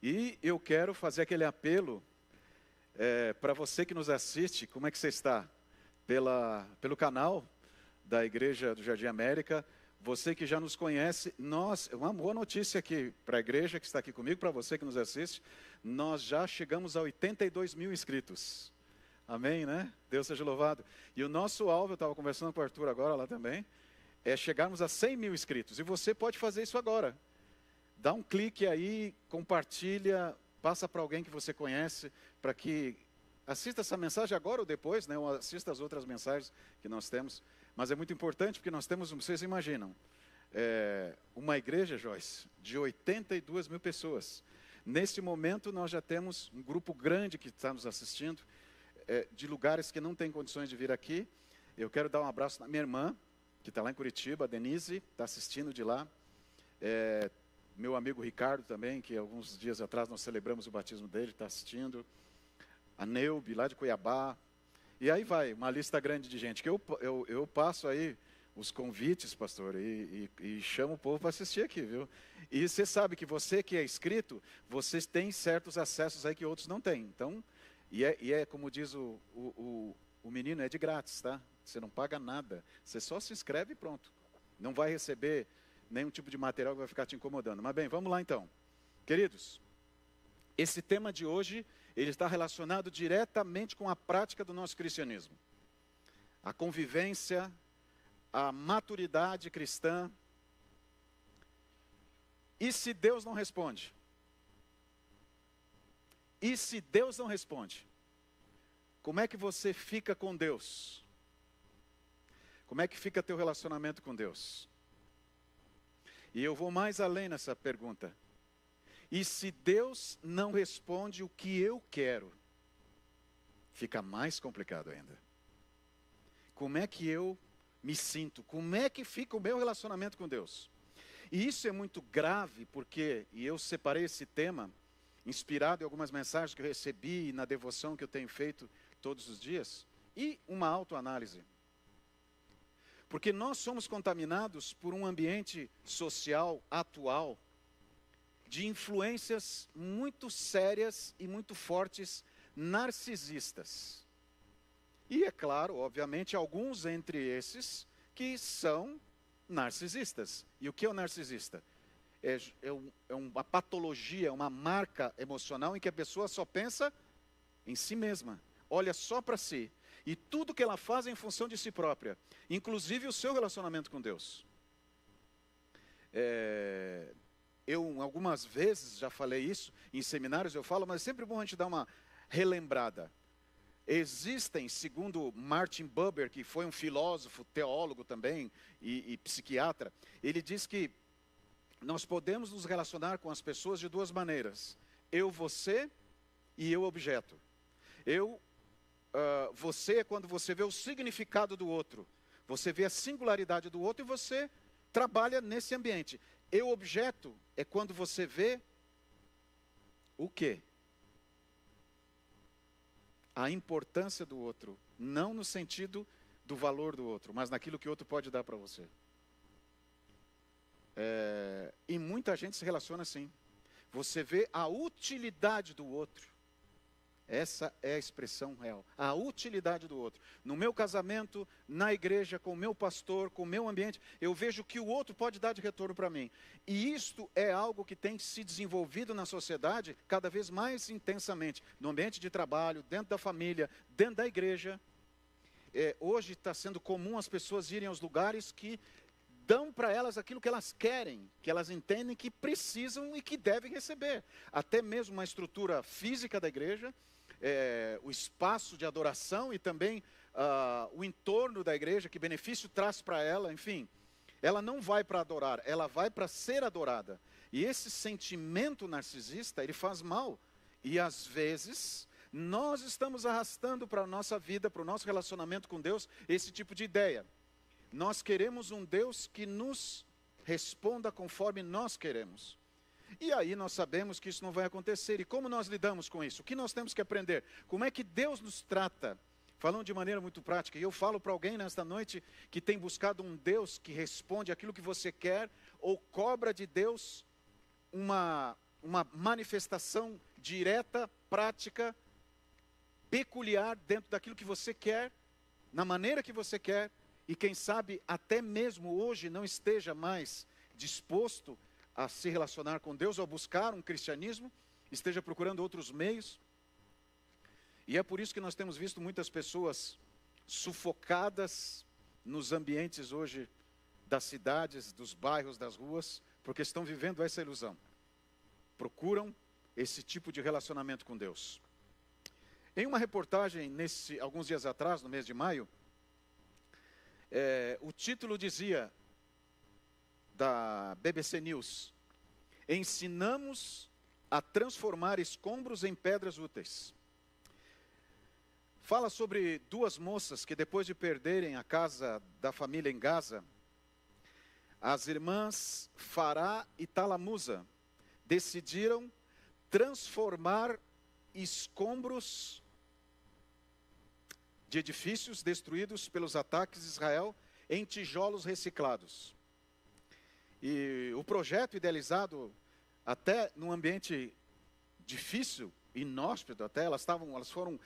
E eu quero fazer aquele apelo para você que nos assiste. Como é que você está? Pelo canal da Igreja do Jardim América. Você que já nos conhece, uma boa notícia aqui para a igreja que está aqui comigo, para você que nos assiste, nós já chegamos a 82 mil inscritos. Amém, né? Deus seja louvado. E o nosso alvo, eu estava conversando com o Arthur agora lá também, é chegarmos a 100 mil inscritos. E você pode fazer isso agora. Dá um clique aí, compartilha, passa para alguém que você conhece, para que assista essa mensagem agora ou depois, né? Ou assista as outras mensagens que nós temos. Mas é muito importante porque nós temos, vocês imaginam, uma igreja, Joyce, de 82 mil pessoas. Neste momento nós já temos um grupo grande que está nos assistindo, de lugares que não têm condições de vir aqui. Eu quero dar um abraço na minha irmã, que está lá em Curitiba, a Denise, está assistindo de lá. Meu amigo Ricardo também, que alguns dias atrás nós celebramos o batismo dele, está assistindo. A Neubi, lá de Cuiabá. E aí vai, uma lista grande de gente. Que eu passo aí os convites, pastor, e chamo o povo para assistir aqui, viu? E você sabe que você que é inscrito, vocês têm certos acessos aí que outros não têm. Então, como diz o menino, é de grátis, tá? Você não paga nada. Você só se inscreve e pronto. Não vai receber nenhum tipo de material que vai ficar te incomodando. Mas bem, vamos lá então. Queridos, esse tema de hoje, ele está relacionado diretamente com a prática do nosso cristianismo. A convivência, a maturidade cristã. E se Deus não responde? E se Deus não responde? Como é que você fica com Deus? Como é que fica teu relacionamento com Deus? E eu vou mais além nessa pergunta. E se Deus não responde o que eu quero? Fica mais complicado ainda. Como é que eu me sinto? Como é que fica o meu relacionamento com Deus? E isso é muito grave porque, e eu separei esse tema, inspirado em algumas mensagens que eu recebi na devoção que eu tenho feito todos os dias, e uma autoanálise. Porque nós somos contaminados por um ambiente social atual, de influências muito sérias e muito fortes, narcisistas. E é claro, obviamente, alguns entre esses que são narcisistas. E o que é o narcisista? É uma patologia, uma marca emocional em que a pessoa só pensa em si mesma, olha só para si. E tudo que ela faz é em função de si própria, inclusive o seu relacionamento com Deus. Eu algumas vezes já falei isso, em seminários eu falo, mas é sempre bom a gente dar uma relembrada. Existem, segundo Martin Buber, que foi um filósofo, teólogo também e psiquiatra, ele diz que nós podemos nos relacionar com as pessoas de duas maneiras. Eu, você e eu, objeto. Você é quando você vê o significado do outro, você vê a singularidade do outro e você trabalha nesse ambiente. Eu, objeto, é quando você vê o quê? A importância do outro, não no sentido do valor do outro, mas naquilo que o outro pode dar para você. E muita gente se relaciona assim. Você vê a utilidade do outro. Essa é a expressão real, a utilidade do outro. No meu casamento, na igreja, com o meu pastor, com o meu ambiente, eu vejo o que o outro pode dar de retorno para mim. E isto é algo que tem se desenvolvido na sociedade cada vez mais intensamente. No ambiente de trabalho, dentro da família, dentro da igreja. Hoje está sendo comum as pessoas irem aos lugares que dão para elas aquilo que elas querem, que elas entendem que precisam e que devem receber. Até mesmo uma estrutura física da igreja, o espaço de adoração e também o entorno da igreja, que benefício traz para ela, enfim. Ela não vai para adorar, ela vai para ser adorada. E esse sentimento narcisista, ele faz mal. E às vezes, nós estamos arrastando para a nossa vida, para o nosso relacionamento com Deus, esse tipo de ideia. Nós queremos um Deus que nos responda conforme nós queremos. E aí nós sabemos que isso não vai acontecer. E como nós lidamos com isso? O que nós temos que aprender? Como é que Deus nos trata? Falando de maneira muito prática. E eu falo para alguém nesta noite que tem buscado um Deus que responde aquilo que você quer, ou cobra de Deus uma uma manifestação direta, prática, peculiar dentro daquilo que você quer, na maneira que você quer, e quem sabe até mesmo hoje não esteja mais disposto a se relacionar com Deus ou buscar um cristianismo, esteja procurando outros meios. E é por isso que nós temos visto muitas pessoas sufocadas nos ambientes hoje das cidades, dos bairros, das ruas, porque estão vivendo essa ilusão. Procuram esse tipo de relacionamento com Deus. Em uma reportagem, alguns dias atrás, no mês de maio, o título dizia, da BBC News: ensinamos a transformar escombros em pedras úteis. Fala sobre duas moças que, depois de perderem a casa da família em Gaza, as irmãs Fará e Talamusa decidiram transformar escombros de edifícios destruídos pelos ataques de Israel em tijolos reciclados. E o projeto, idealizado até num ambiente difícil, inóspito até, elas foram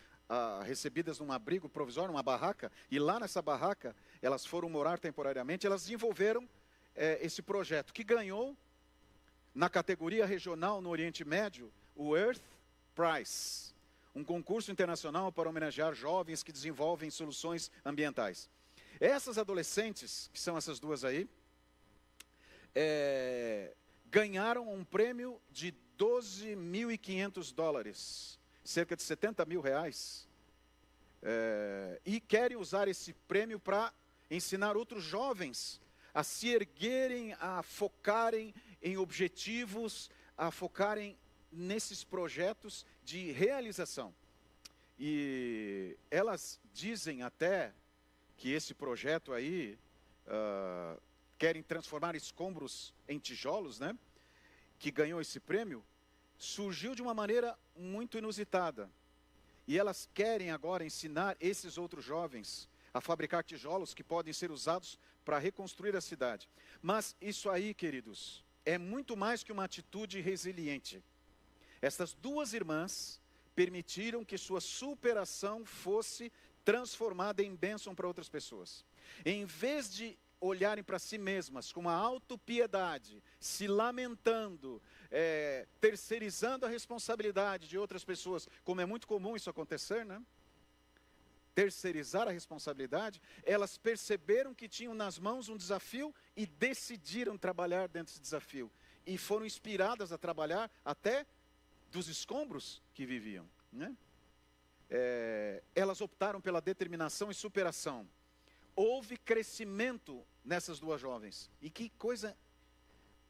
recebidas num abrigo provisório, numa barraca, e lá nessa barraca elas foram morar temporariamente. Elas desenvolveram esse projeto, que ganhou, na categoria regional no Oriente Médio, o Earth Prize, um concurso internacional para homenagear jovens que desenvolvem soluções ambientais. Essas adolescentes, que são essas duas aí, ganharam um prêmio de $12.500, cerca de R$70 mil, e querem usar esse prêmio para ensinar outros jovens a se erguerem, a focarem em objetivos, a focarem nesses projetos de realização. E elas dizem até que esse projeto aí, querem transformar escombros em tijolos, né? Que ganhou esse prêmio, surgiu de uma maneira muito inusitada. E elas querem agora ensinar esses outros jovens a fabricar tijolos que podem ser usados para reconstruir a cidade. Mas isso aí, queridos, é muito mais que uma atitude resiliente. Essas duas irmãs permitiram que sua superação fosse transformada em bênção para outras pessoas. Em vez de olharem para si mesmas com uma autopiedade, se lamentando, terceirizando a responsabilidade de outras pessoas, como é muito comum isso acontecer, né? Terceirizar a responsabilidade, elas perceberam que tinham nas mãos um desafio e decidiram trabalhar dentro desse desafio. E foram inspiradas a trabalhar até dos escombros que viviam, né? Elas optaram pela determinação e superação. Houve crescimento nessas duas jovens. E que coisa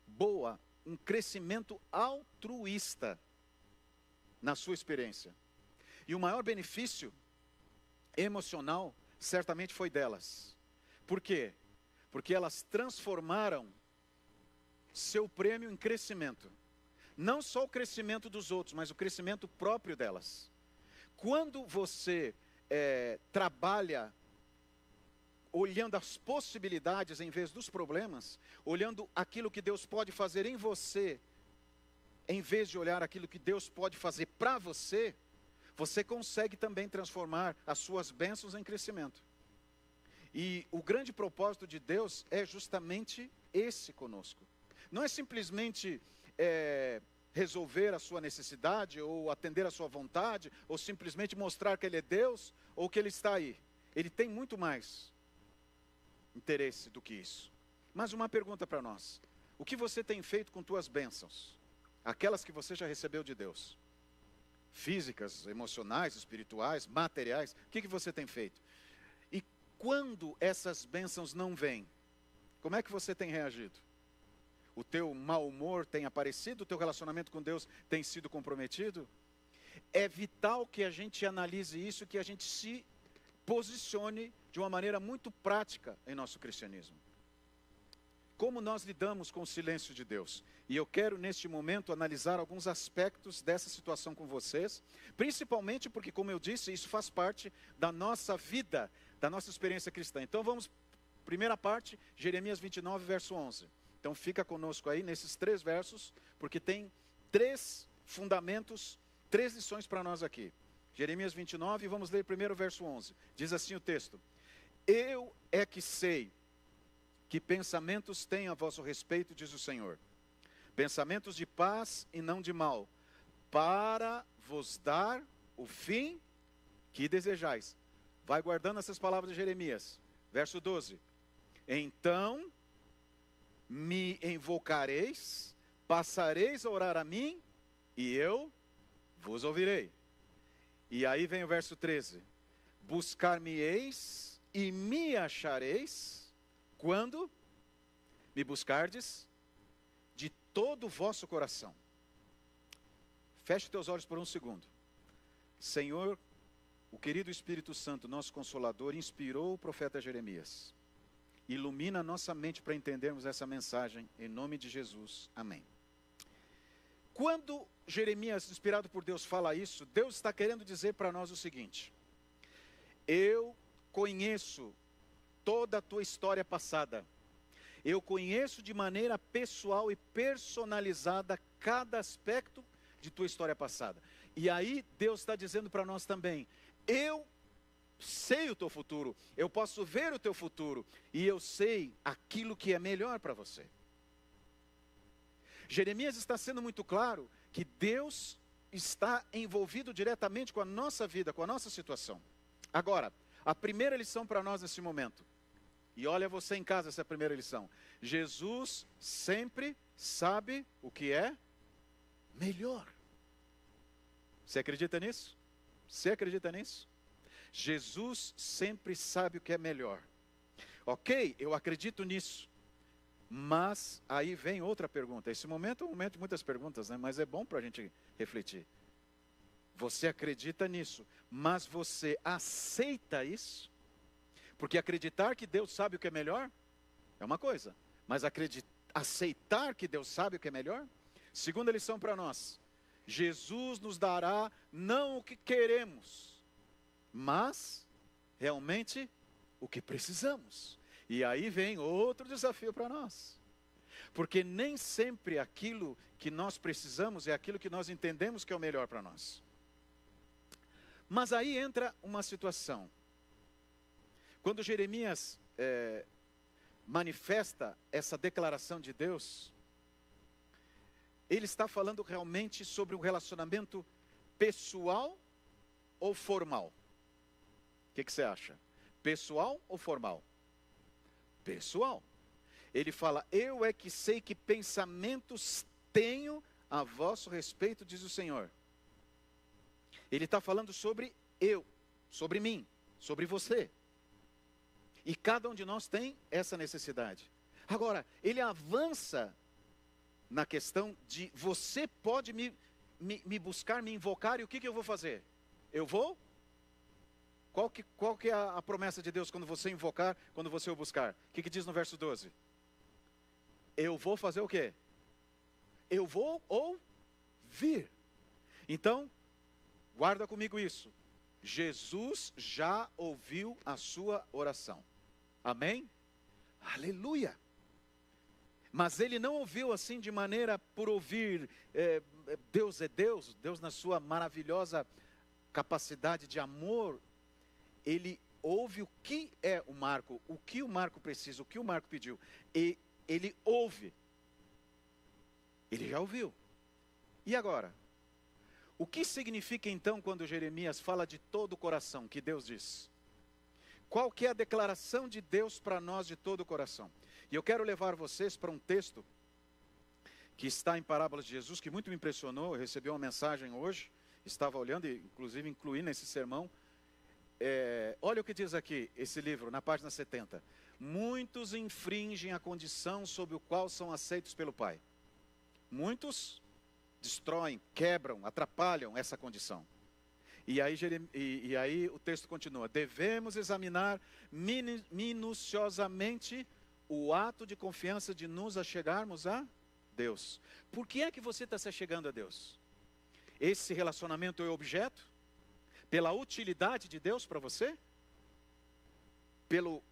boa, um crescimento altruísta na sua experiência. E o maior benefício emocional certamente foi delas. Por quê? Porque elas transformaram seu prêmio em crescimento. Não só o crescimento dos outros, mas o crescimento próprio delas. Quando você trabalha olhando as possibilidades em vez dos problemas, olhando aquilo que Deus pode fazer em você, em vez de olhar aquilo que Deus pode fazer para você, você consegue também transformar as suas bênçãos em crescimento. E o grande propósito de Deus é justamente esse conosco. Não é simplesmente resolver a sua necessidade, ou atender a sua vontade, ou simplesmente mostrar que Ele é Deus, ou que Ele está aí. Ele tem muito mais interesse do que isso. Mas uma pergunta para nós: o que você tem feito com tuas bênçãos? Aquelas que você já recebeu de Deus. Físicas, emocionais, espirituais, materiais. O que você tem feito? E quando essas bênçãos não vêm, como é que você tem reagido? O teu mau humor tem aparecido? O teu relacionamento com Deus tem sido comprometido? É vital que a gente analise isso, que a gente se posicione de uma maneira muito prática em nosso cristianismo. Como nós lidamos com o silêncio de Deus? E eu quero neste momento analisar alguns aspectos dessa situação com vocês, principalmente porque, como eu disse, isso faz parte da nossa vida, da nossa experiência cristã. Então vamos, primeira parte, Jeremias 29, verso 11. Então fica conosco aí nesses 3 versos, porque tem 3 fundamentos, 3 lições para nós aqui. Jeremias 29, vamos ler primeiro o verso 11. Diz assim o texto: eu é que sei que pensamentos tenho a vosso respeito, diz o Senhor. Pensamentos de paz e não de mal, para vos dar o fim que desejais. Vai guardando essas palavras de Jeremias. Verso 12. Então me invocareis, passareis a orar a mim, e eu vos ouvirei. E aí vem o verso 13. Buscar-me-eis e me achareis, quando me buscardes de todo o vosso coração. Feche teus olhos por um segundo. Senhor, o querido Espírito Santo, nosso Consolador, inspirou o profeta Jeremias. Ilumina a nossa mente para entendermos essa mensagem, em nome de Jesus. Amém. Quando Jeremias, inspirado por Deus, fala isso, Deus está querendo dizer para nós o seguinte: eu conheço toda a tua história passada. Eu conheço de maneira pessoal e personalizada cada aspecto de tua história passada. E aí Deus está dizendo para nós também: eu sei o teu futuro, eu posso ver o teu futuro, e eu sei aquilo que é melhor para você. Jeremias está sendo muito claro que Deus está envolvido diretamente com a nossa vida, com a nossa situação. Agora, a primeira lição para nós nesse momento, e olha você em casa essa primeira lição: Jesus sempre sabe o que é melhor. Você acredita nisso? Você acredita nisso? Jesus sempre sabe o que é melhor. Ok, eu acredito nisso. Mas aí vem outra pergunta. Esse momento é um momento de muitas perguntas, né? Mas é bom para a gente refletir. Você acredita nisso, mas você aceita isso? Porque acreditar que Deus sabe o que é melhor é uma coisa, mas aceitar que Deus sabe o que é melhor? Segunda lição para nós: Jesus nos dará não o que queremos, mas realmente o que precisamos. E aí vem outro desafio para nós, porque nem sempre aquilo que nós precisamos é aquilo que nós entendemos que é o melhor para nós. Mas aí entra uma situação. Quando Jeremias manifesta essa declaração de Deus, ele está falando realmente sobre um relacionamento pessoal ou formal? O que você acha? Pessoal ou formal? Pessoal. Ele fala: eu é que sei que pensamentos tenho a vosso respeito, diz o Senhor. Ele está falando sobre eu, sobre mim, sobre você. E cada um de nós tem essa necessidade. Agora, ele avança na questão de: você pode me buscar, me invocar, e o que eu vou fazer? Eu vou? Qual que é a promessa de Deus quando você invocar, quando você o buscar? O que diz no verso 12? Eu vou fazer o quê? Eu vou ouvir. Então, guarda comigo isso. Jesus já ouviu a sua oração. Amém? Aleluia! Mas ele não ouviu assim de maneira por ouvir. Deus é Deus, Deus na sua maravilhosa capacidade de amor. Ele ouve o que é o Marco, o que o Marco precisa, o que o Marco pediu. E ele ouve. Ele já ouviu. E agora? O que significa então quando Jeremias fala de todo o coração, que Deus diz? Qual que é a declaração de Deus para nós de todo o coração? E eu quero levar vocês para um texto que está em Parábolas de Jesus, que muito me impressionou. Eu recebi uma mensagem hoje, estava olhando e inclusive incluí nesse sermão. Olha o que diz aqui, esse livro, na página 70. Muitos infringem a condição sob o qual são aceitos pelo Pai. Muitos destroem, quebram, atrapalham essa condição. E aí o texto continua: devemos examinar minuciosamente o ato de confiança de nos achegarmos a Deus. Por que é que você está se achegando a Deus? Esse relacionamento é objeto? Pela utilidade de Deus para você?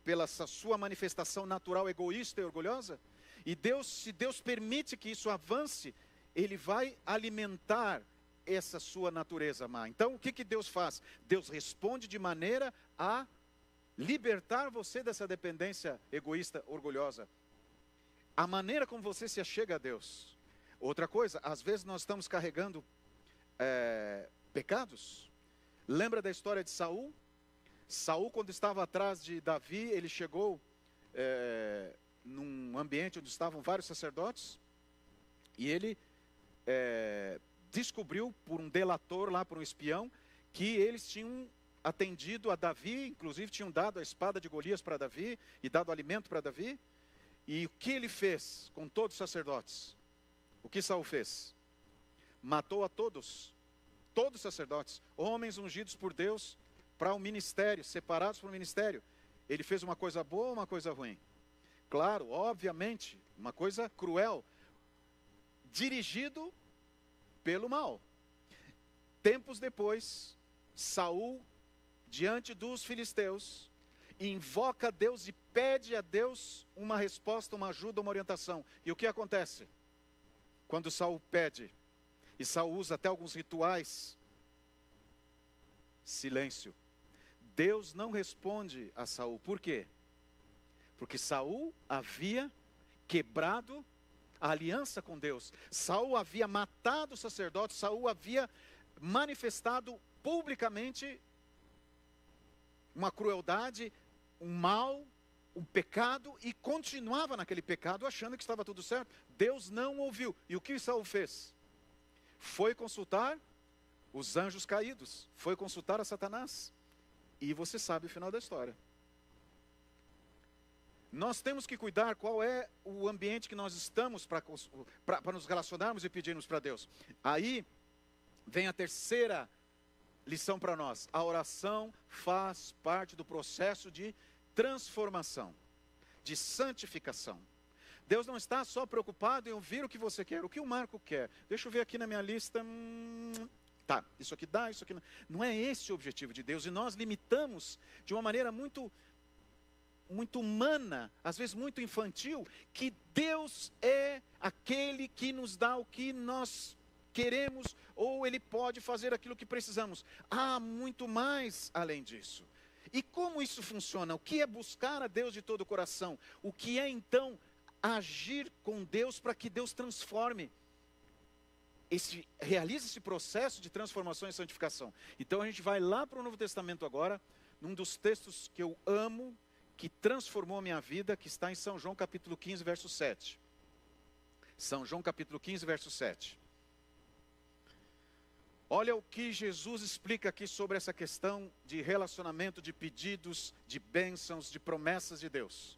Pela sua manifestação natural egoísta e orgulhosa? E Deus, se Deus permite que isso avance, ele vai alimentar essa sua natureza má. Então, o que Deus faz? Deus responde de maneira a libertar você dessa dependência egoísta, orgulhosa. A maneira como você se achega a Deus. Outra coisa, às vezes nós estamos carregando pecados. Lembra da história de Saul? Saul, quando estava atrás de Davi, ele chegou num ambiente onde estavam vários sacerdotes, e ele descobriu por um delator lá, por um espião, que eles tinham atendido a Davi, inclusive tinham dado a espada de Golias para Davi, e dado alimento para Davi. E o que ele fez com todos os sacerdotes? O que Saul fez? Matou a todos os sacerdotes, homens ungidos por Deus, para o ministério, separados para o ministério. Ele fez uma coisa boa ou uma coisa ruim? Claro, obviamente, uma coisa cruel, dirigido pelo mal. Tempos depois, Saul, diante dos filisteus, invoca a Deus e pede a Deus uma resposta, uma ajuda, uma orientação. E o que acontece? Quando Saul pede, e Saul usa até alguns rituais, silêncio. Deus não responde a Saul. Por quê? Porque Saul havia quebrado a aliança com Deus. Saul havia matado os sacerdotes, Saul havia manifestado publicamente uma crueldade, um mal, um pecado, e continuava naquele pecado achando que estava tudo certo. Deus não ouviu. E o que Saul fez? Foi consultar os anjos caídos, foi consultar a Satanás. E você sabe o final da história. Nós temos que cuidar qual é o ambiente que nós estamos para nos relacionarmos e pedirmos para Deus. Aí vem a terceira lição para nós. A oração faz parte do processo de transformação, de santificação. Deus não está só preocupado em ouvir o que você quer, o que o Marco quer. Deixa eu ver aqui na minha lista. Tá, isso aqui dá, isso aqui não. Não é esse o objetivo de Deus. E nós limitamos de uma maneira muito humana, às vezes muito infantil, que Deus é aquele que nos dá o que nós queremos, ou Ele pode fazer aquilo que precisamos. Há muito mais além disso. E como isso funciona? O que é buscar a Deus de todo o coração? O que é então agir com Deus para que Deus transforme? Realiza esse processo de transformação e santificação. Então a gente vai lá para o Novo Testamento agora, num dos textos que eu amo, que transformou a minha vida, que está em São João capítulo 15, verso 7. São João capítulo 15, verso 7. Olha o que Jesus explica aqui sobre essa questão de relacionamento, de pedidos, de bênçãos, de promessas de Deus.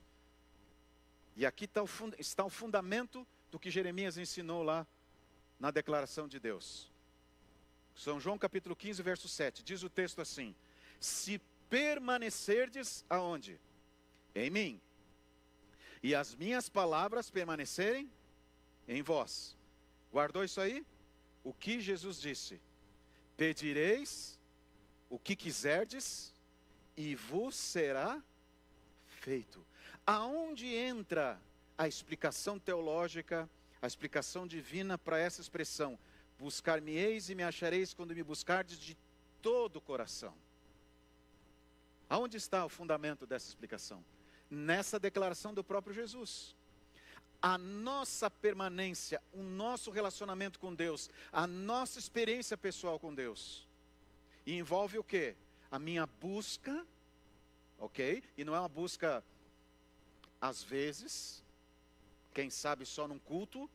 E aqui está o fundamento do que Jeremias ensinou lá na declaração de Deus. São João capítulo 15, verso 7. Diz o texto assim: se permanecerdes aonde? Em mim. E as minhas palavras permanecerem em vós. Guardou isso aí? O que Jesus disse? Pedireis o que quiserdes e vos será feito. Aonde entra a explicação teológica, a explicação divina para essa expressão? Buscar-me-eis e me achareis quando me buscardes de todo o coração. Aonde está o fundamento dessa explicação? Nessa declaração do próprio Jesus. A nossa permanência, o nosso relacionamento com Deus, a nossa experiência pessoal com Deus, e envolve o quê? A minha busca, ok? E não é uma busca, às vezes, quem sabe só num culto,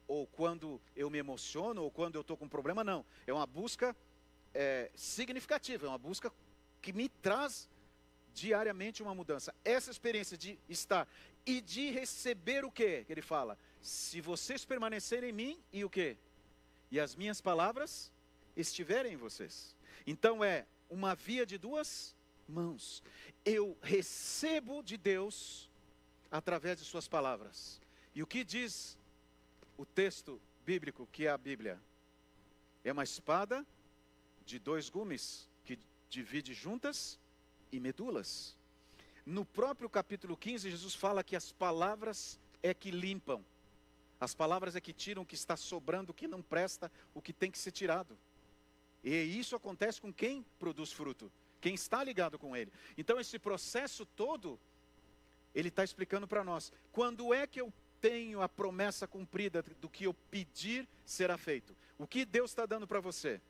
ou quando eu me emociono, ou quando eu estou com um problema, não. É uma busca significativa, é uma busca que me traz diariamente uma mudança. Essa experiência de estar e de receber o quê? Que ele fala, se vocês permanecerem em mim, e o quê? E as minhas palavras estiverem em vocês. Então é uma via de duas mãos. Eu recebo de Deus através de suas palavras. E o que diz o texto bíblico, que é a Bíblia? É uma espada de dois gumes, que divide juntas e medulas. No próprio capítulo 15, Jesus fala que as palavras é que limpam. As palavras é que tiram o que está sobrando, o que não presta, o que tem que ser tirado. E isso acontece com quem produz fruto, quem está ligado com ele. Então esse processo todo, ele está explicando para nós. Quando é que eu tenho a promessa cumprida do que eu pedir será feito? O que Deus está dando para você?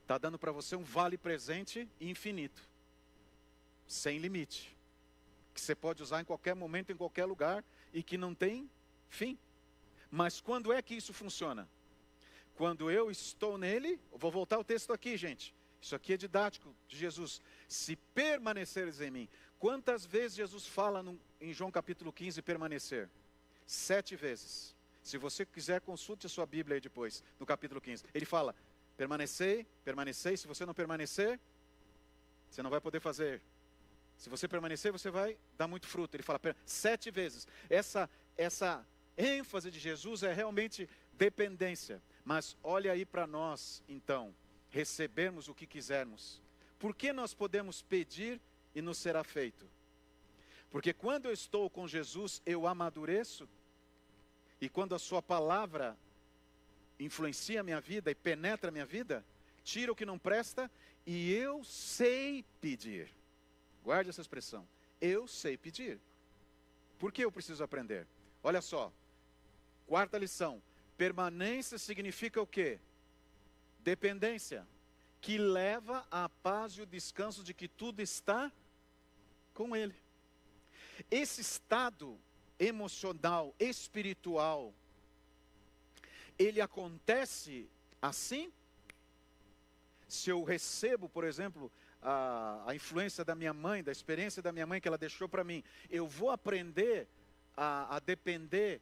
Está dando para você um vale presente infinito, sem limite, que você pode usar em qualquer momento, em qualquer lugar, e que não tem fim. Mas quando é que isso funciona? Quando eu estou nele, vou voltar ao texto aqui, gente. Isso aqui é didático de Jesus. Se permaneceres em mim. Quantas vezes Jesus fala em João capítulo 15, permanecer? 7 vezes. Se você quiser, consulte a sua Bíblia aí depois, no capítulo 15. Ele fala, permanecei, permanecei. Se você não permanecer, você não vai poder fazer. Se você permanecer, você vai dar muito fruto. Ele fala 7 vezes. Essa ênfase de Jesus é realmente dependência. Mas olha aí para nós, então, recebermos o que quisermos. Por que nós podemos pedir e nos será feito? Porque quando eu estou com Jesus, eu amadureço. E quando a sua palavra influencia a minha vida e penetra a minha vida, tira o que não presta e eu sei pedir. Guarde essa expressão. Eu sei pedir. Por que eu preciso aprender? Olha só. 4ª lição. Permanência significa o quê? Dependência. Que leva à paz e o descanso de que tudo está com Ele. Esse estado emocional, espiritual, ele acontece assim? Se eu recebo, por exemplo, a influência da minha mãe, da experiência da minha mãe que ela deixou para mim, eu vou aprender a depender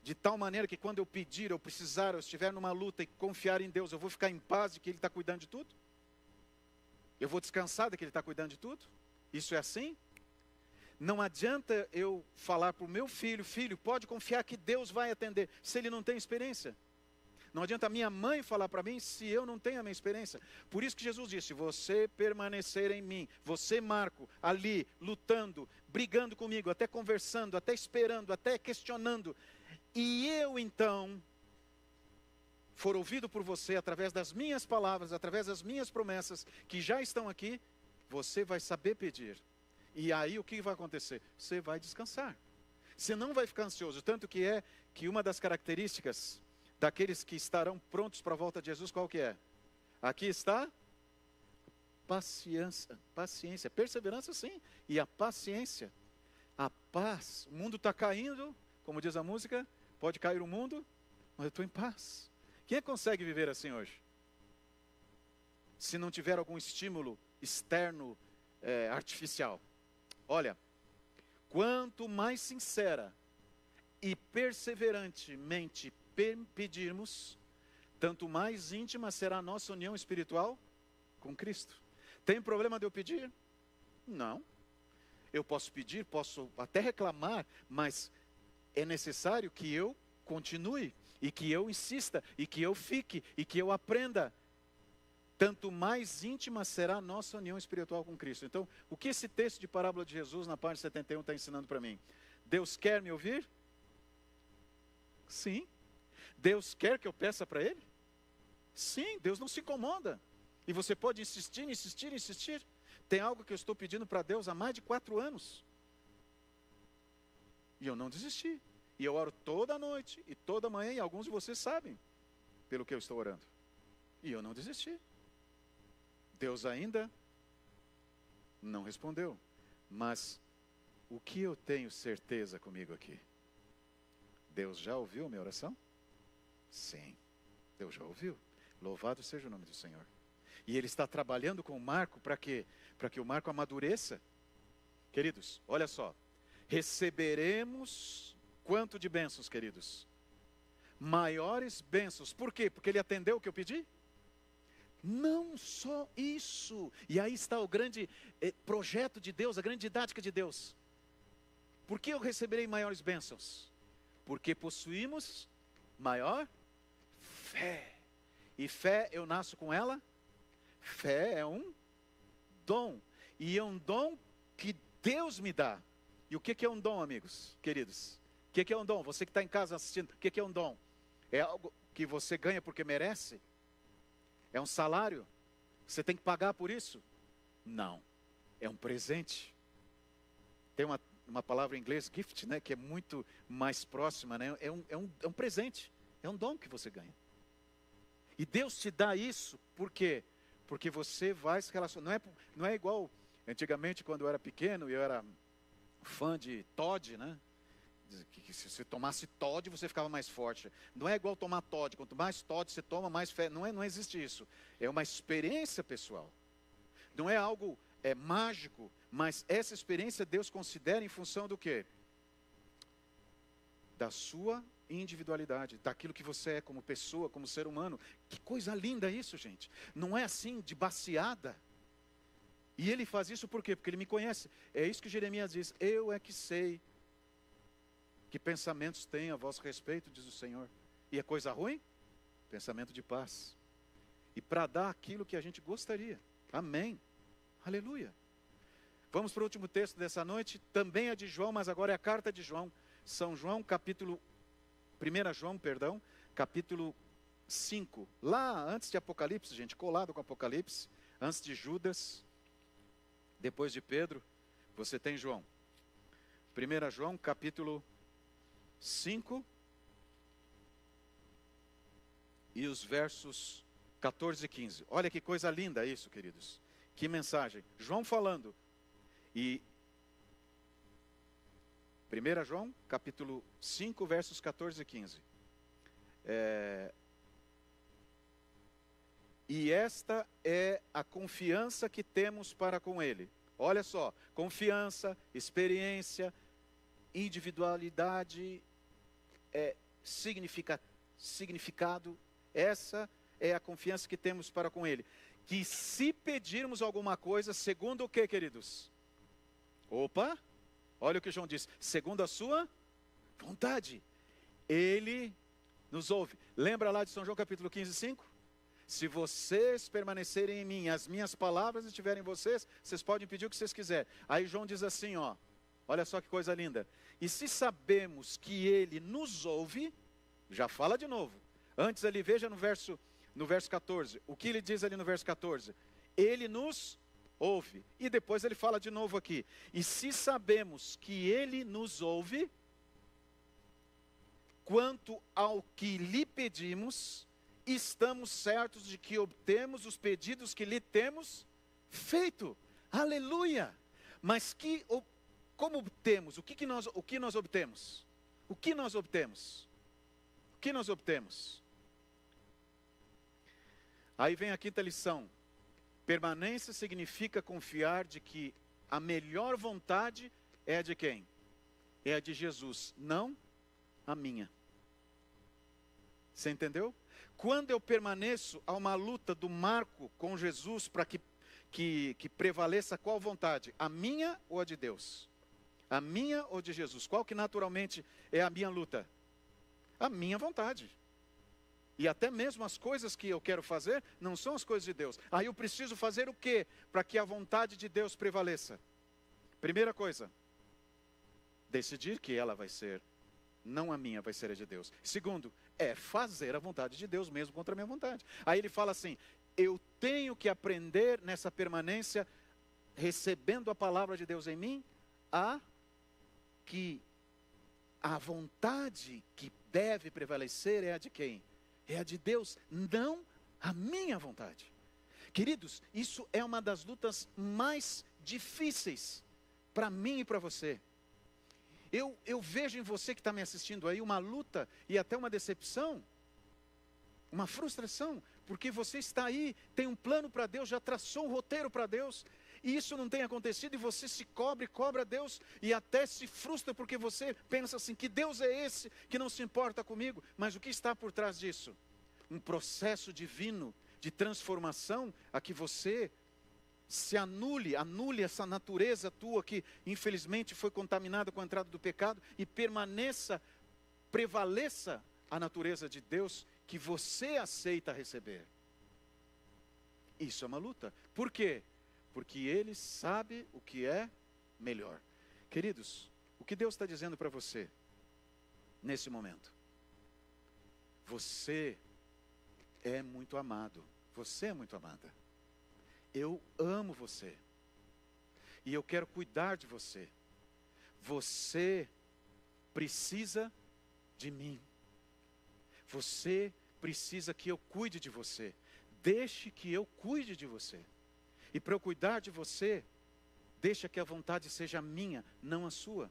de tal maneira que quando eu pedir, eu precisar, eu estiver numa luta e confiar em Deus, eu vou ficar em paz de que Ele está cuidando de tudo? Eu vou descansar de que Ele está cuidando de tudo? Isso é assim? Não adianta eu falar para o meu filho, filho, pode confiar que Deus vai atender, se ele não tem experiência. Não adianta a minha mãe falar para mim se eu não tenho a minha experiência. Por isso que Jesus disse, você permanecer em mim, você, Marco, ali, lutando, brigando comigo, até conversando, até esperando, até questionando. E eu então, for ouvido por você através das minhas palavras, através das minhas promessas, que já estão aqui, você vai saber pedir. E aí o que vai acontecer? Você vai descansar. Você não vai ficar ansioso. Tanto que é que uma das características daqueles que estarão prontos para a volta de Jesus, qual que é? Aqui está paciência, perseverança sim, e a paciência, a paz. O mundo está caindo, como diz a música, pode cair o mundo, mas eu estou em paz. Quem é que consegue viver assim hoje? Se não tiver algum estímulo externo, artificial. Olha, quanto mais sincera e perseverantemente pedirmos, tanto mais íntima será a nossa união espiritual com Cristo. Tem problema de eu pedir? Não. Eu posso pedir, posso até reclamar, mas é necessário que eu continue, e que eu insista, e que eu fique, e que eu aprenda. Tanto mais íntima será a nossa união espiritual com Cristo. Então, o que esse texto de parábola de Jesus, na página 71, está ensinando para mim? Deus quer me ouvir? Sim. Deus quer que eu peça para Ele? Sim, Deus não se incomoda. E você pode insistir, insistir, insistir. Tem algo que eu estou pedindo para Deus há mais de 4 anos. E eu não desisti. E eu oro toda noite e toda manhã, e alguns de vocês sabem pelo que eu estou orando. E eu não desisti. Deus ainda não respondeu. Mas o que eu tenho certeza comigo aqui? Deus já ouviu a minha oração? Sim, Deus já ouviu. Louvado seja o nome do Senhor. E Ele está trabalhando com o Marco para quê? Para que o Marco amadureça. Queridos, olha só. Receberemos quanto de bênçãos, queridos? Maiores bênçãos. Por quê? Porque ele atendeu o que eu pedi? Não só isso. E aí está o grande projeto de Deus, a grande didática de Deus. Por que eu receberei maiores bênçãos? Porque possuímos maior fé. E fé, eu nasço com ela? Fé é um dom. E é um dom que Deus me dá. E o que é um dom, amigos, queridos? que é um dom? Você que está em casa assistindo, o que é um dom? É algo que você ganha porque merece? É um salário? Você tem que pagar por isso? Não. É um presente. Tem uma palavra em inglês, gift, né, que é muito mais próxima, né? É um presente. É um dom que você ganha. E Deus te dá isso, por quê? Porque você vai se relacionar. Não é igual antigamente, quando eu era pequeno, eu era fã de Todd, né? Que se você tomasse Todd, você ficava mais forte. Não é igual tomar Todd. Quanto mais Todd você toma, mais fé. Não existe isso. É uma experiência pessoal. Não é algo mágico, mas essa experiência Deus considera em função do quê? Da sua individualidade, daquilo que você é como pessoa, como ser humano. Que coisa linda isso, gente. Não é assim de baseada. E ele faz isso por quê? Porque ele me conhece. É isso que Jeremias diz: eu é que sei que pensamentos têm a vosso respeito, diz o Senhor. E é coisa ruim? Pensamento de paz. E para dar aquilo que a gente gostaria. Amém. Aleluia. Vamos para o último texto dessa noite. Também é de João, mas agora é a carta de João. São João, 1 João, capítulo 5. Lá antes de Apocalipse, gente, colado com Apocalipse. Antes de Judas. Depois de Pedro, você tem João. 1 João, capítulo 5, e os versos 14 e 15. Olha que coisa linda isso, queridos. Que mensagem. João falando. E 1 João, capítulo 5, versos 14 e 15. E esta é a confiança que temos para com Ele. Olha só, confiança, experiência, individualidade, significado. Essa é a confiança que temos para com Ele. Que se pedirmos alguma coisa, segundo o que, queridos? Opa, olha o que João diz. Segundo a sua vontade. Ele nos ouve. Lembra lá de São João capítulo 15, 5? Se vocês permanecerem em mim, as minhas palavras estiverem em vocês, vocês podem pedir o que vocês quiserem. Aí João diz assim, ó. Olha só que coisa linda. E se sabemos que Ele nos ouve, já fala de novo. Antes ali, veja no verso 14. O que ele diz ali no verso 14? Ele nos ouve. E depois ele fala de novo aqui. E se sabemos que Ele nos ouve, quanto ao que lhe pedimos, estamos certos de que obtemos os pedidos que lhe temos feito. Aleluia! Mas como obtemos? O que nós obtemos? O que nós obtemos? O que nós obtemos? Aí vem a quinta lição. Permanência significa confiar de que a melhor vontade é a de quem? É a de Jesus, não a minha. Você entendeu? Quando eu permaneço a uma luta do Marco com Jesus para que prevaleça qual vontade? A minha ou a de Deus? A minha ou de Jesus? Qual que naturalmente é a minha luta? A minha vontade. E até mesmo as coisas que eu quero fazer não são as coisas de Deus. Aí eu preciso fazer o quê para que a vontade de Deus prevaleça? Primeira coisa, decidir que ela vai ser, não a minha, vai ser a de Deus. Segundo, fazer a vontade de Deus mesmo contra a minha vontade. Aí ele fala assim, eu tenho que aprender nessa permanência, recebendo a palavra de Deus em mim, que a vontade que deve prevalecer é a de quem? É a de Deus, não a minha vontade. Queridos, isso é uma das lutas mais difíceis para mim e para você. Eu vejo em você que está me assistindo aí uma luta e até uma decepção, uma frustração, porque você está aí, tem um plano para Deus, já traçou um roteiro para Deus, e isso não tem acontecido, e você se cobra Deus, e até se frustra porque você pensa assim, que Deus é esse que não se importa comigo? Mas o que está por trás disso? Um processo divino de transformação a que você se anule essa natureza tua que infelizmente foi contaminada com a entrada do pecado e prevaleça a natureza de Deus que você aceita receber. Isso é uma luta. Por quê? Porque Ele sabe o que é melhor. Queridos, o que Deus está dizendo para você? nesse momento. Você é muito amado. Você é muito amada. Eu amo você. E eu quero cuidar de você. Você precisa de mim. Você precisa que eu cuide de você. Deixe que eu cuide de você. E para eu cuidar de você, deixa que a vontade seja minha, não a sua.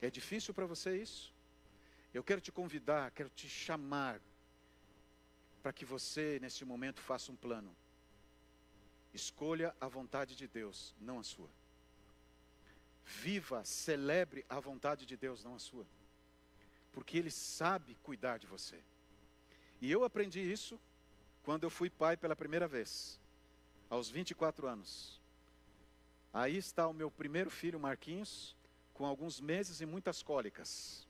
É difícil para você isso? Eu quero te convidar, quero te chamar para que você, nesse momento, faça um plano. Escolha a vontade de Deus, não a sua. Viva, celebre a vontade de Deus, não a sua. Porque Ele sabe cuidar de você. E eu aprendi isso quando eu fui pai pela primeira vez, aos 24 anos. Aí está o meu primeiro filho, Marquinhos, com alguns meses e muitas cólicas.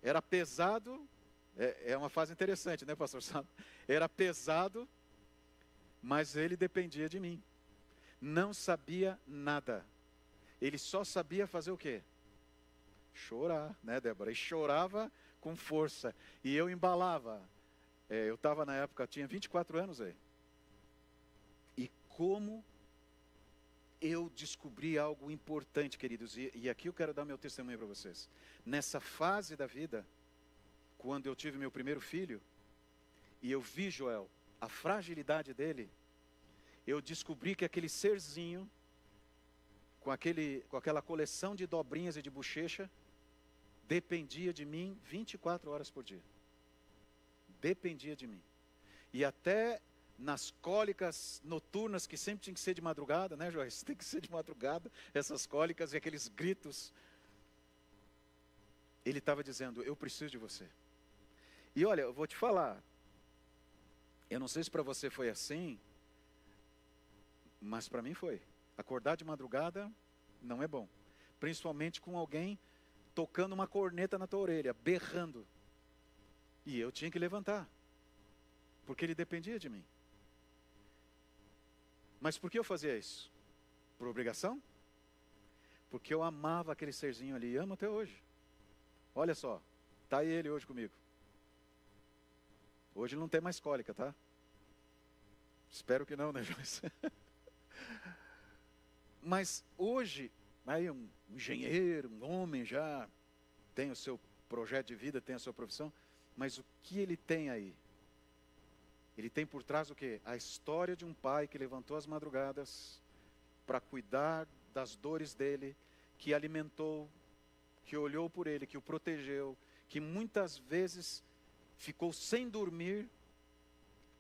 Era pesado, é uma fase interessante, né, pastor? Era pesado, mas ele dependia de mim. Não sabia nada. Ele só sabia fazer o quê? Chorar, né, Débora? E chorava com força. E eu embalava. Eu estava na época, tinha 24 anos aí. E como eu descobri algo importante, queridos, e aqui eu quero dar meu testemunho para vocês. Nessa fase da vida, quando eu tive meu primeiro filho, e eu vi Joel, a fragilidade dele, eu descobri que aquele serzinho, com aquela coleção de dobrinhas e de bochecha, dependia de mim 24 horas por dia. Dependia de mim. E até nas cólicas noturnas, que sempre tinha que ser de madrugada, né, Joyce? Tem que ser de madrugada, essas cólicas e aqueles gritos. Ele estava dizendo, eu preciso de você. E olha, eu vou te falar, eu não sei se para você foi assim, mas para mim foi. Acordar de madrugada não é bom. Principalmente com alguém tocando uma corneta na tua orelha, berrando. E eu tinha que levantar, porque ele dependia de mim. Mas por que eu fazia isso? Por obrigação? Porque eu amava aquele serzinho ali, e amo até hoje. Olha só, está ele hoje comigo. Hoje não tem mais cólica, tá? Espero que não, né, Joyce? Mas hoje, aí um engenheiro, um homem já tem o seu projeto de vida, tem a sua profissão, mas o que ele tem aí? Ele tem por trás o quê? A história de um pai que levantou as madrugadas para cuidar das dores dele, que alimentou, que olhou por ele, que o protegeu, que muitas vezes ficou sem dormir,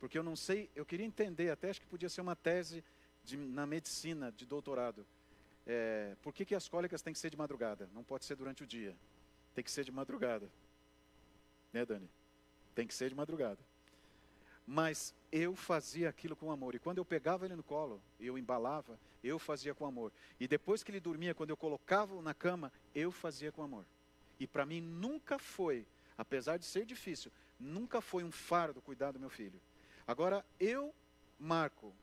porque eu não sei, eu queria entender, até acho que podia ser uma tese na medicina de doutorado. Por que as cólicas têm que ser de madrugada? Não pode ser durante o dia. Tem que ser de madrugada. Né, Dani? Tem que ser de madrugada. Mas eu fazia aquilo com amor. E quando eu pegava ele no colo, eu embalava, eu fazia com amor. E depois que ele dormia, quando eu colocava-o na cama, eu fazia com amor. E para mim nunca foi, apesar de ser difícil, nunca foi um fardo cuidar do meu filho. Agora, eu, Marco,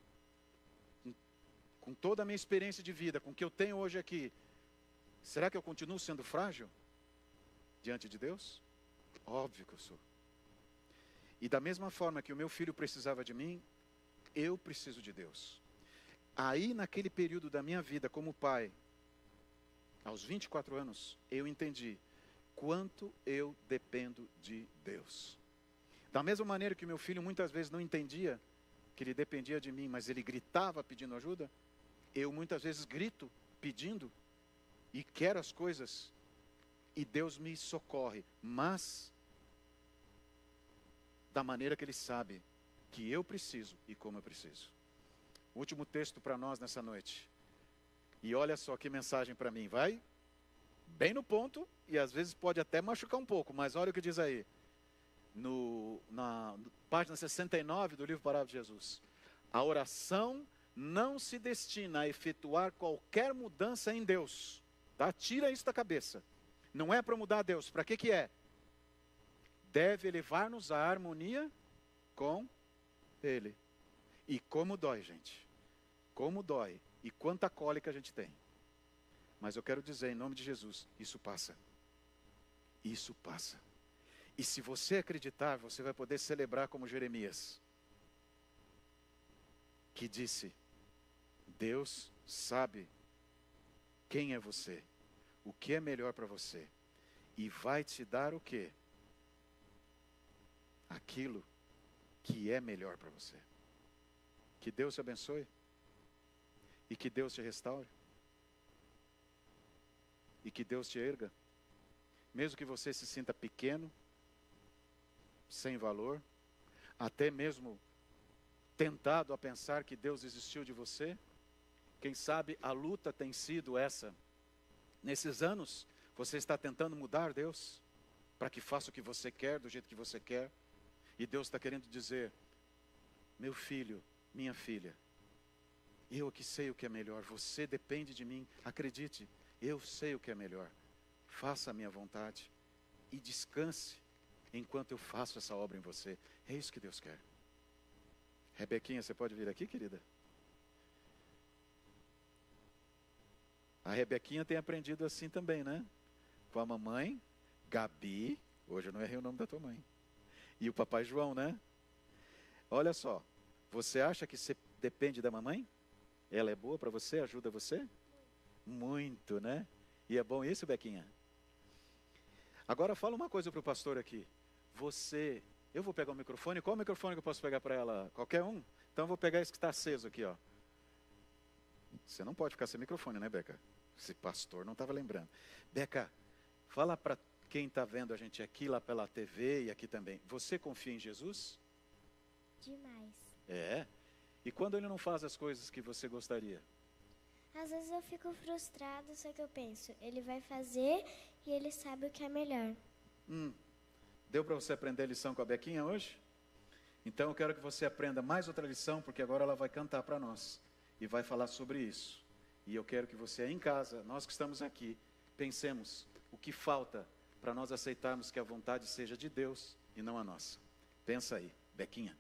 com toda a minha experiência de vida, com o que eu tenho hoje aqui, será que eu continuo sendo frágil diante de Deus? Óbvio que eu sou. E da mesma forma que o meu filho precisava de mim, eu preciso de Deus. Aí, naquele período da minha vida como pai, aos 24 anos, eu entendi quanto eu dependo de Deus. Da mesma maneira que o meu filho muitas vezes não entendia que ele dependia de mim, mas ele gritava pedindo ajuda, eu muitas vezes grito pedindo e quero as coisas e Deus me socorre, mas da maneira que Ele sabe que eu preciso e como eu preciso. Último texto para nós nessa noite. E olha só que mensagem para mim. Vai bem no ponto e às vezes pode até machucar um pouco, mas olha o que diz aí. Na página 69 do livro Parábola de Jesus. A oração não se destina a efetuar qualquer mudança em Deus. Tá? Tira isso da cabeça. Não é para mudar Deus. Para que é? Deve elevar-nos à harmonia com Ele. E como dói, gente. Como dói. E quanta cólica a gente tem. Mas eu quero dizer, em nome de Jesus, isso passa. isso passa. E se você acreditar, você vai poder celebrar como Jeremias, que disse: Deus sabe quem é você, o que é melhor para você, e vai te dar o quê? Aquilo que é melhor para você. Que Deus te abençoe e que Deus te restaure e que Deus te erga, mesmo que você se sinta pequeno, sem valor, até mesmo tentado a pensar que Deus desistiu de você. Quem sabe a luta tem sido essa. Nesses anos, você está tentando mudar Deus para que faça o que você quer, do jeito que você quer. E Deus está querendo dizer: meu filho, minha filha, eu que sei o que é melhor, você depende de mim, acredite, eu sei o que é melhor. Faça a minha vontade e descanse enquanto eu faço essa obra em você. É isso que Deus quer. Rebequinha, você pode vir aqui, querida? A Rebequinha tem aprendido assim também, né? Com a mamãe, Gabi, hoje eu não errei o nome da tua mãe, e o papai João, né? Olha só, você acha que você depende da mamãe? Ela é boa para você, ajuda você? Muito, né? E é bom isso, Bequinha? Agora fala uma coisa para o pastor aqui. Eu vou pegar o microfone. Qual microfone que eu posso pegar para ela? Qualquer um? Então eu vou pegar esse que está aceso aqui, ó. Você não pode ficar sem microfone, né, Beca? Esse pastor não estava lembrando. Beca, fala para quem está vendo a gente aqui, lá pela TV e aqui também. Você confia em Jesus? Demais. É? E quando ele não faz as coisas que você gostaria? Às vezes eu fico frustrada, só que eu penso, ele vai fazer e ele sabe o que é melhor. Deu para você aprender a lição com a Bequinha hoje? Então eu quero que você aprenda mais outra lição, porque agora ela vai cantar para nós e vai falar sobre isso. E eu quero que você aí em casa, nós que estamos aqui, pensemos o que falta para nós aceitarmos que a vontade seja de Deus e não a nossa. Pensa aí, Bequinha.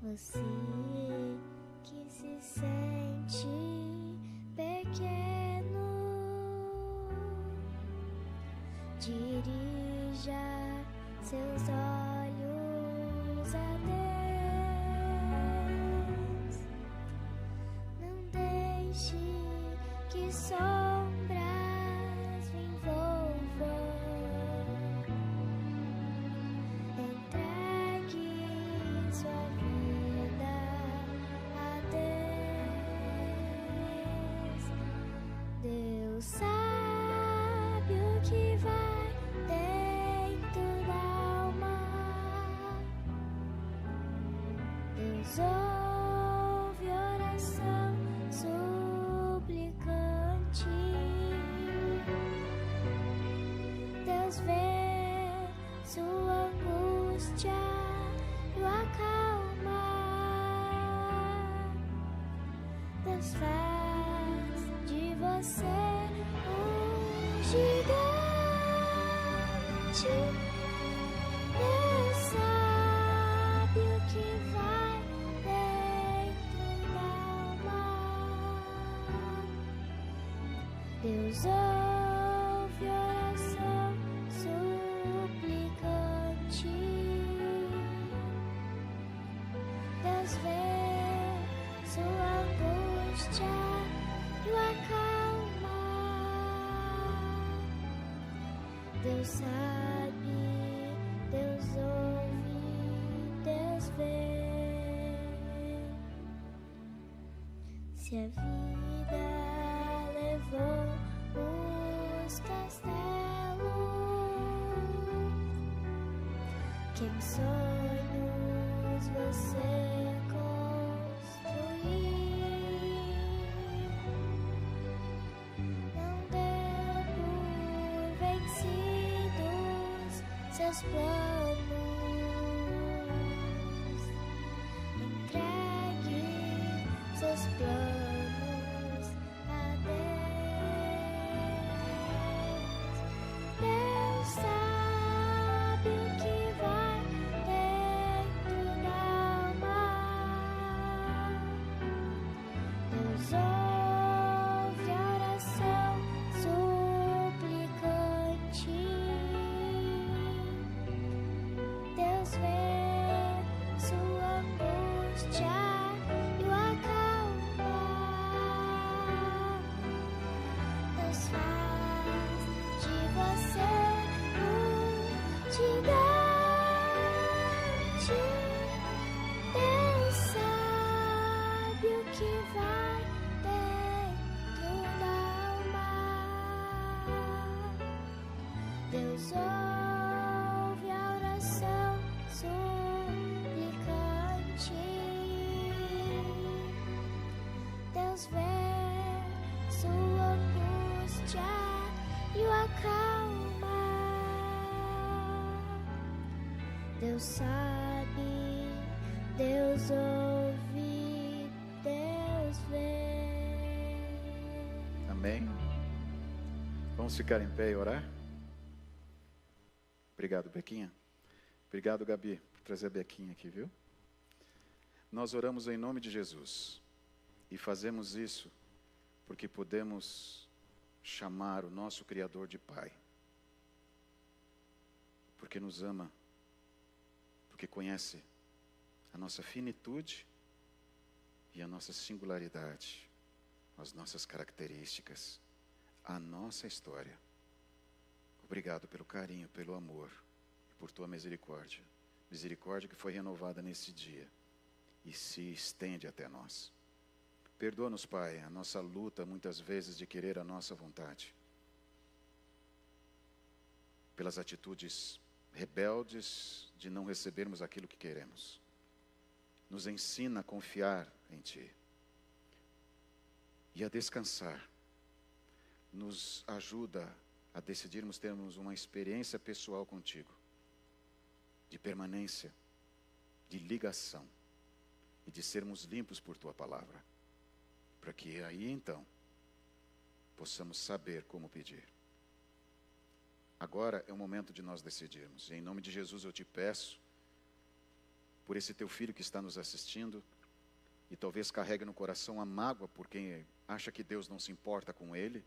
Você que se sente pequeno, dirija seus olhos a Deus. Não deixe que sombras o envolvam. Entregue sua vida a Deus. Deus sabe o que vai dentro da alma. Deus ouve oração suplicante. Deus vê sua angústia e o acalma. Deus faz de você um gigante. Deus sabe o que vai dentro da alma. Deus ouve oração suplicante. Deus vê sua angústia e o acalma. Deus sabe, Deus ouve, Deus vê. Se a vida levou os castelos que em sonhos você construiu, não dê por vencidos seus planos. Entregue Deus ouve a oração suplicante. Deus vê sua angústia e o acalma. Deus sabe, Deus ouve, Deus vê. Amém? Vamos ficar em pé e orar? Obrigado, Bequinha. Obrigado, Gabi, por trazer a Bequinha aqui, viu? Nós oramos em nome de Jesus. E fazemos isso porque podemos chamar o nosso Criador de Pai. Porque nos ama. Porque conhece a nossa finitude e a nossa singularidade, as nossas características, a nossa história. Obrigado pelo carinho, pelo amor e por tua misericórdia. Misericórdia que foi renovada nesse dia e se estende até nós. Perdoa-nos, Pai, a nossa luta muitas vezes de querer a nossa vontade. Pelas atitudes rebeldes de não recebermos aquilo que queremos. Nos ensina a confiar em Ti e a descansar. Nos ajuda a decidirmos termos uma experiência pessoal contigo, de permanência, de ligação e de sermos limpos por Tua palavra, para que aí então possamos saber como pedir. Agora é o momento de nós decidirmos. E em nome de Jesus eu te peço, por esse teu filho que está nos assistindo, e talvez carregue no coração a mágoa por quem acha que Deus não se importa com ele,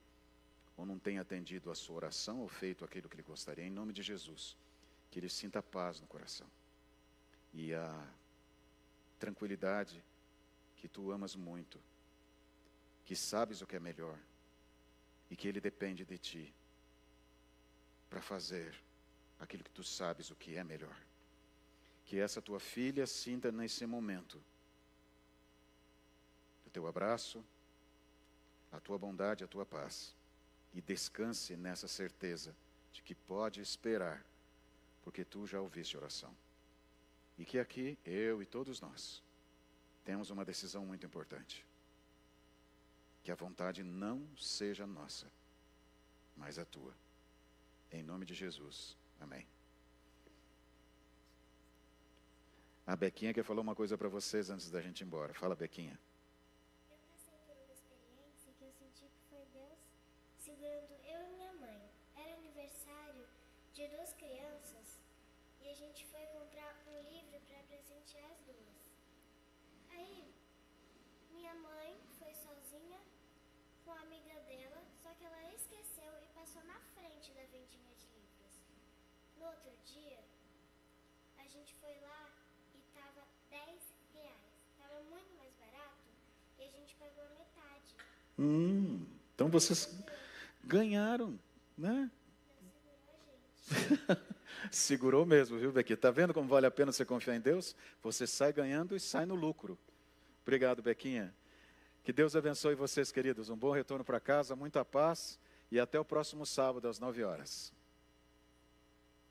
ou não tem atendido a sua oração, ou feito aquilo que ele gostaria, em nome de Jesus, que ele sinta paz no coração. E a tranquilidade que tu amas muito, que sabes o que é melhor, e que ele depende de ti, para fazer aquilo que tu sabes o que é melhor. Que essa tua filha sinta nesse momento o teu abraço, a tua bondade, a tua paz. E descanse nessa certeza de que pode esperar, porque tu já ouviste a oração. E que aqui, eu e todos nós, temos uma decisão muito importante. Que a vontade não seja nossa, mas a tua. Em nome de Jesus. Amém. A Bequinha quer falar uma coisa para vocês antes da gente ir embora. Fala, Bequinha. Eu passei por uma experiência que eu senti que foi Deus segurando eu e minha mãe. Era aniversário de 2 crianças e a gente foi comprar um livro para presentear as 2. Aí, minha mãe foi sozinha com a amiga dela, só que ela esqueceu e passou na frente da vendinha de livros. No outro dia, a gente foi lá e tava R$10. Tava muito mais barato e a gente pagou a metade. Então vocês ganharam, né? Deus segurou a gente. Segurou mesmo, viu, Bequinha? Está vendo como vale a pena você confiar em Deus? Você sai ganhando e sai no lucro. Obrigado, Bequinha. Que Deus abençoe vocês, queridos. Um bom retorno para casa, muita paz e até o próximo sábado às 9 horas.